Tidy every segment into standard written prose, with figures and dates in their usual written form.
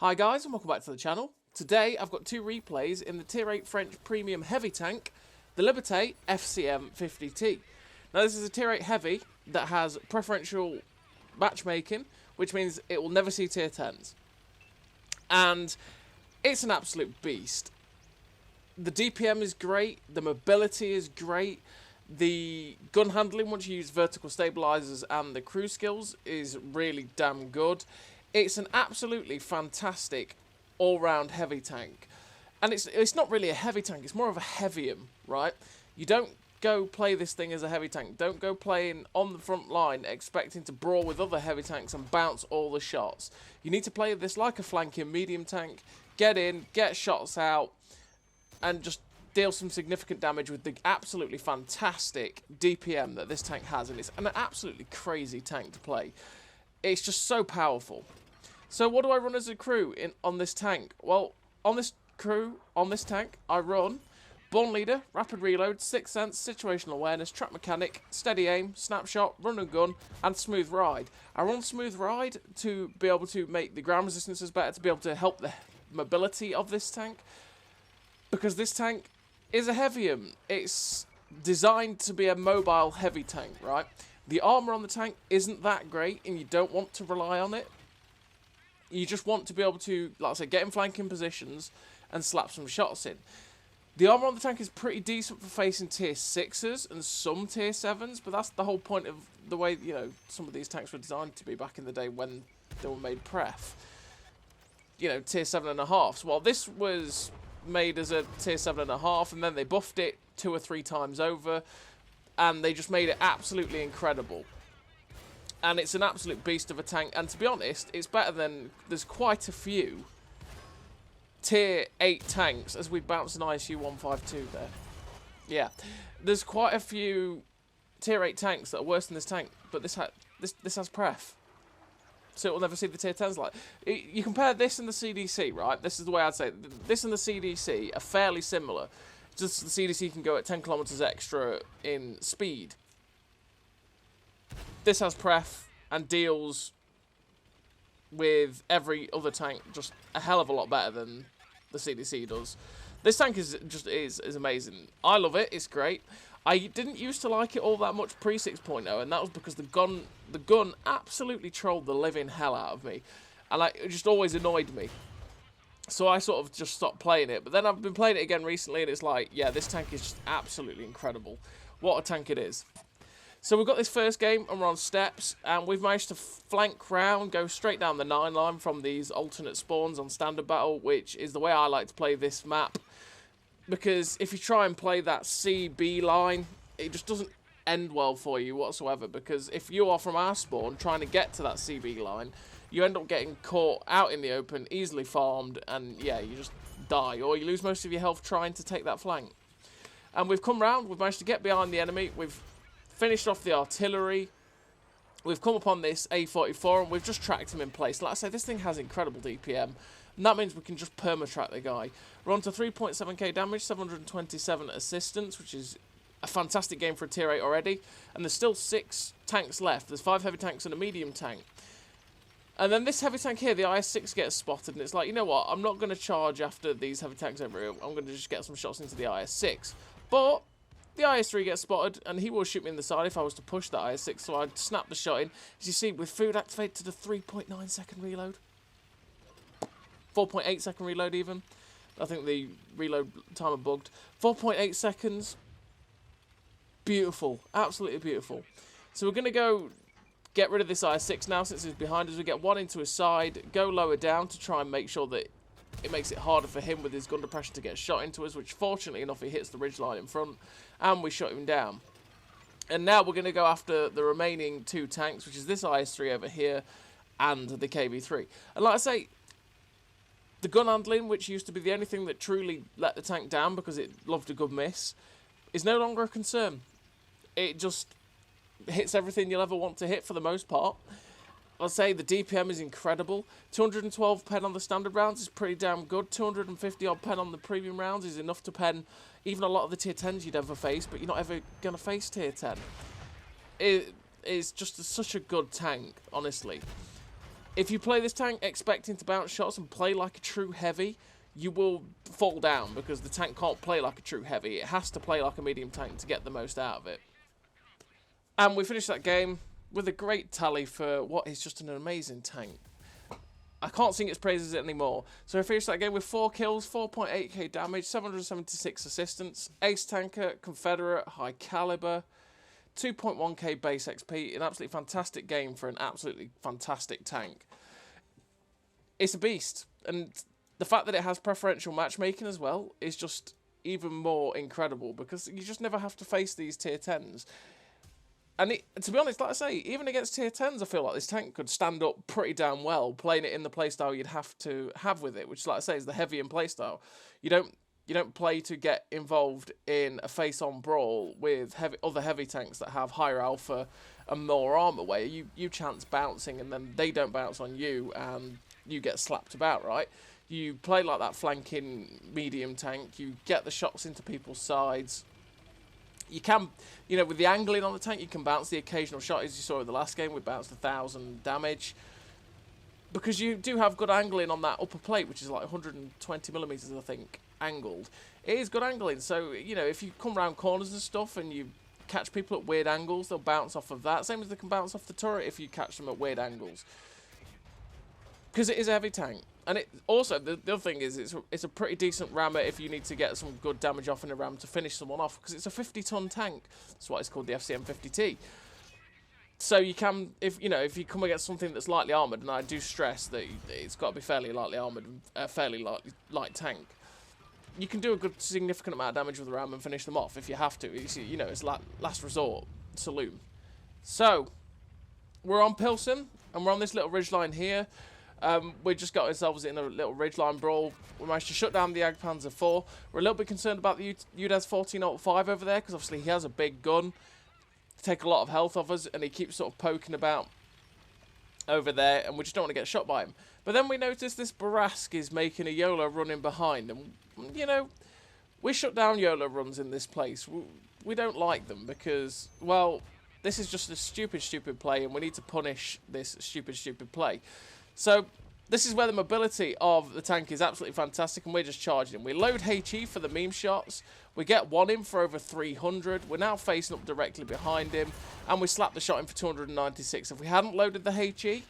Hi guys and welcome back to the channel. Today I've got two replays in the Tier 8 French Premium Heavy Tank, the Liberté FCM 50t. Now this is a Tier 8 Heavy that has preferential matchmaking, which means it will never see Tier 10s. And it's an absolute beast. The DPM is great, the mobility is great, the gun handling once you use vertical stabilizers and the crew skills is really damn good. It's an absolutely fantastic all-round heavy tank. And it's not really a heavy tank, it's more of a heavium, right? You don't go play this thing as a heavy tank. Don't go playing on the front line expecting to brawl with other heavy tanks and bounce all the shots. You need to play this like a flanking medium tank, get in, get shots out, and just deal some significant damage with the absolutely fantastic DPM that this tank has. And it's an absolutely crazy tank to play. It's just so powerful. So what do I run as a crew on this tank? Well, on this crew, on this tank, I run Born Leader, Rapid Reload, Sixth Sense, Situational Awareness, Trap Mechanic, Steady Aim, Snapshot, Run and Gun, and Smooth Ride. I run Smooth Ride to be able to make the ground resistances better, to be able to help the mobility of this tank, because this tank is a heavium. It's designed to be a mobile heavy tank, right? The armour on the tank isn't that great, and you don't want to rely on it. You just want to be able to, like I said, get in flanking positions and slap some shots in. The armour on the tank is pretty decent for facing tier 6s and some tier 7s, but that's the whole point of the way, you know, some of these tanks were designed to be back in the day when they were made pref. You know, tier 7.5s. Well, this was made as a tier 7.5, and then they buffed it 2 or 3 times over, and they just made it absolutely incredible. And it's an absolute beast of a tank, and to be honest, it's better than, there's quite a few tier 8 tanks, as we bounce an ISU 152 there. Yeah, there's quite a few tier 8 tanks that are worse than this tank, but this has pref. So it will never see the tier 10s like. You compare this and the CDC, right? This is the way I'd say it. This and the CDC are fairly similar. Just the CDC can go at 10 kilometers extra in speed. This has pref and deals with every other tank just a hell of a lot better than the CDC does. This tank is amazing. I love it. It's great. I didn't used to like it all that much pre 6.0, and that was because the gun absolutely trolled the living hell out of me, and it just always annoyed me. So I sort of just stopped playing it. But then I've been playing it again recently, and it's like, yeah, this tank is just absolutely incredible. What a tank it is. So we've got this first game, and we're on steps, and we've managed to flank round, go straight down the 9 line from these alternate spawns on standard battle, which is the way I like to play this map. Because if you try and play that C-B line, it just doesn't end well for you whatsoever. Because if you are from our spawn trying to get to that C-B line, you end up getting caught out in the open, easily farmed, and yeah, you just die. Or you lose most of your health trying to take that flank. And we've come round, we've managed to get behind the enemy, we've finished off the artillery, we've come upon this A44, and we've just tracked him in place. Like I say, this thing has incredible DPM, and that means we can just perma-track the guy. We're on to 3.7k damage, 727 assistance, which is a fantastic game for a tier 8 already, and there's still 6 tanks left. There's 5 heavy tanks and a medium tank. And then this heavy tank here, the IS-6 gets spotted, and it's like, you know what, I'm not going to charge after these heavy tanks over here, I'm going to just get some shots into the IS-6. But the IS-3 gets spotted, and he will shoot me in the side if I was to push that IS-6, so I'd snap the shot in. As you see, with food activated to the 3.9 second reload. 4.8 second reload even. I think the reload timer bugged. 4.8 seconds. Beautiful. Absolutely beautiful. So we're going to go get rid of this IS-6 now since he's behind us. We get one into his side, go lower down to try and make sure that it makes it harder for him with his gun depression to get shot into us, which fortunately enough he hits the ridgeline in front, and we shot him down. And now we're going to go after the remaining 2 tanks, which is this IS-3 over here and the KV-3. And like I say, the gun handling, which used to be the only thing that truly let the tank down because it loved a good miss, is no longer a concern. It just hits everything you'll ever want to hit for the most part. I'll say the DPM is incredible. 212 pen on the standard rounds is pretty damn good. 250 odd pen on the premium rounds is enough to pen even a lot of the tier 10s you'd ever face, but you're not ever going to face tier 10. It is just such a good tank, honestly. if you play this tank expecting to bounce shots and play like a true heavy, you will fall down because the tank can't play like a true heavy. It has to play like a medium tank to get the most out of it. And we finished that game with a great tally for what is just an amazing tank. I can't sing its praises anymore. So I finished that game with 4 kills, 4.8k damage, 776 assistance, ace tanker, confederate, high caliber, 2.1k base XP. An absolutely fantastic game for an absolutely fantastic tank. It's a beast. And the fact that it has preferential matchmaking as well is just even more incredible because you just never have to face these tier 10s. And to be honest, like I say, even against tier 10s, I feel like this tank could stand up pretty damn well, playing it in the playstyle you'd have to have with it, which, like I say, is the heavy in playstyle. You don't play to get involved in a face-on brawl with other heavy tanks that have higher alpha and more armor, where you chance bouncing and then they don't bounce on you and you get slapped about, right? You play like that flanking medium tank, you get the shots into people's sides. You can, with the angling on the tank, you can bounce the occasional shot, as you saw in the last game. We bounced 1,000 damage. Because you do have good angling on that upper plate, which is like 120 millimeters, I think, angled. It is good angling, so, if you come around corners and stuff and you catch people at weird angles, they'll bounce off of that. Same as they can bounce off the turret if you catch them at weird angles. Because it is a heavy tank. And it also, the other thing is, it's a pretty decent rammer if you need to get some good damage off in a ram to finish someone off, because it's a 50-ton tank. That's why it's called the FCM 50t. So you can, if you come against something that's lightly armoured, and I do stress that it's got to be fairly lightly armoured, fairly light tank, you can do a good significant amount of damage with the ram and finish them off if you have to. It's last resort saloon. So, we're on Pilsen, and we're on this little ridgeline here. We just got ourselves in a little ridgeline brawl. We managed to shut down the Jagdpanzer 4. We're a little bit concerned about the UDES 1405 over there, because obviously he has a big gun to take a lot of health off us, and he keeps sort of poking about over there, and we just don't want to get shot by him. But then we notice this Barask is making a YOLO run in behind, and, we shut down YOLO runs in this place. We don't like them because, well, this is just a stupid play, and we need to punish this stupid play. So, this is where the mobility of the tank is absolutely fantastic, and we're just charging him. We load HE for the meme shots, we get one in for over 300, we're now facing up directly behind him, and we slap the shot in for 296. If we hadn't loaded the HE,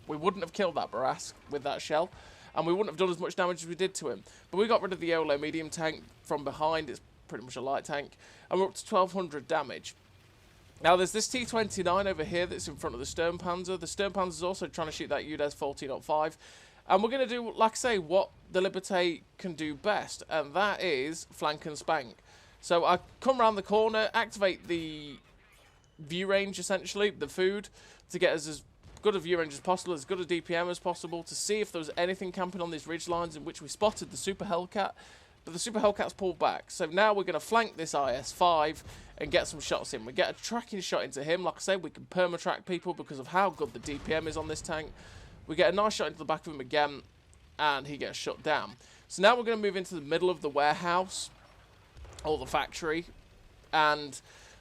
we wouldn't have killed that Barask with that shell, and we wouldn't have done as much damage as we did to him. But we got rid of the YOLO medium tank from behind, it's pretty much a light tank, and we're up to 1200 damage. Now, there's this T-29 over here that's in front of the Sturmpanzer. The Sturmpanzer is also trying to shoot that UDES 1405. And we're going to do, like I say, what the Liberté can do best, and that is flank and spank. So I come around the corner, activate the view range, essentially, the food, to get us as good a view range as possible, as good a DPM as possible, to see if there was anything camping on these ridge lines, in which we spotted the Super Hellcat. But the Super Hellcat's pulled back. So now we're going to flank this IS-5 and get some shots in. We get a tracking shot into him. Like I said, we can perma-track people because of how good the DPM is on this tank. We get a nice shot into the back of him again, and he gets shut down. So now we're going to move into the middle of the warehouse, or the factory, and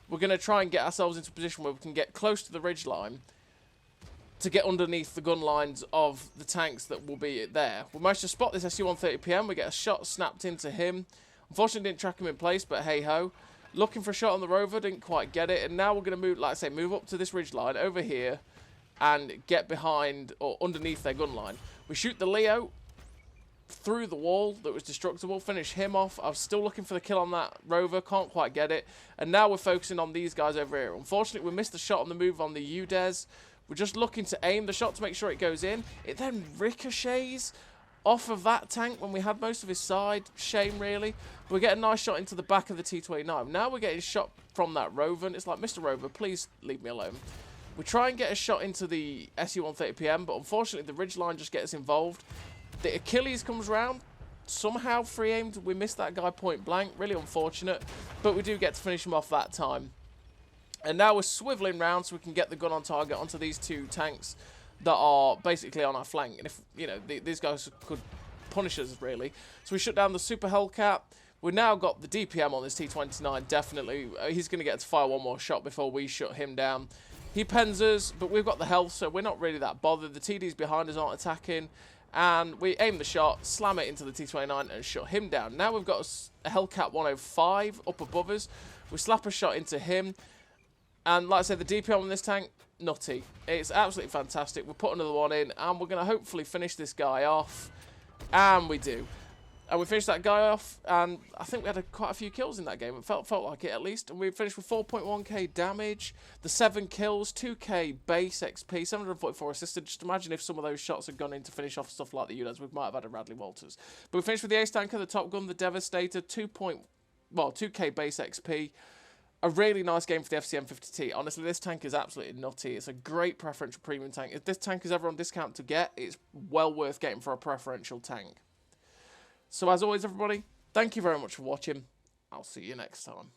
we're going to try and get ourselves into a position where we can get close to the ridgeline to get underneath the gun lines of the tanks that will be there. We managed to spot this SU-130PM. We get a shot snapped into him. Unfortunately, didn't track him in place, but hey-ho. Looking for a shot on the Rover, didn't quite get it. And now we're going to move, like I say, move up to this ridge line over here and get behind or underneath their gun line. We shoot the Leo through the wall that was destructible, finish him off. I was still looking for the kill on that Rover, can't quite get it. And now we're focusing on these guys over here. Unfortunately, we missed the shot on the move on the UDES. We're just looking to aim the shot to make sure it goes in. It then ricochets off of that tank when we had most of his side. Shame, really. But we get a nice shot into the back of the T-29. Now we're getting shot from that Rover, and it's like, Mr. Rover, please leave me alone. We try and get a shot into the SU-130PM, but unfortunately the ridgeline just gets involved. The Achilles comes round, somehow free-aimed. We missed that guy point blank. Really unfortunate, but we do get to finish him off that time. And now we're swiveling round so we can get the gun on target onto these two tanks that are basically on our flank. And if, these guys could punish us, really. So we shut down the Super Hellcat. We've now got the DPM on this T-29, definitely. He's going to get to fire one more shot before we shut him down. He pens us, but we've got the health, so we're not really that bothered. The TDs behind us aren't attacking. And we aim the shot, slam it into the T-29 and shut him down. Now we've got a Hellcat 105 up above us. We slap a shot into him. And like I said, the DPM on this tank, nutty. It's absolutely fantastic. We'll put another one in, and we're going to hopefully finish this guy off. And we do. And we finished that guy off, and I think we had quite a few kills in that game. It felt like it, at least. And we finished with 4.1k damage, the 7 kills, 2k base XP, 744 assisted. Just imagine if some of those shots had gone in to finish off stuff like the ULAs, we might have had a Radley Walters. But we finished with the Ace Tanker, the Top Gun, the Devastator, 2k base XP. A really nice game for the FCM 50t. Honestly, this tank is absolutely nutty. It's a great preferential premium tank. If this tank is ever on discount to get, it's well worth getting for a preferential tank. So as always, everybody, thank you very much for watching. I'll see you next time.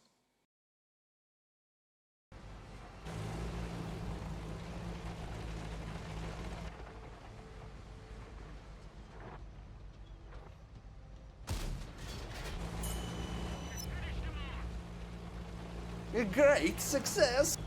A great success!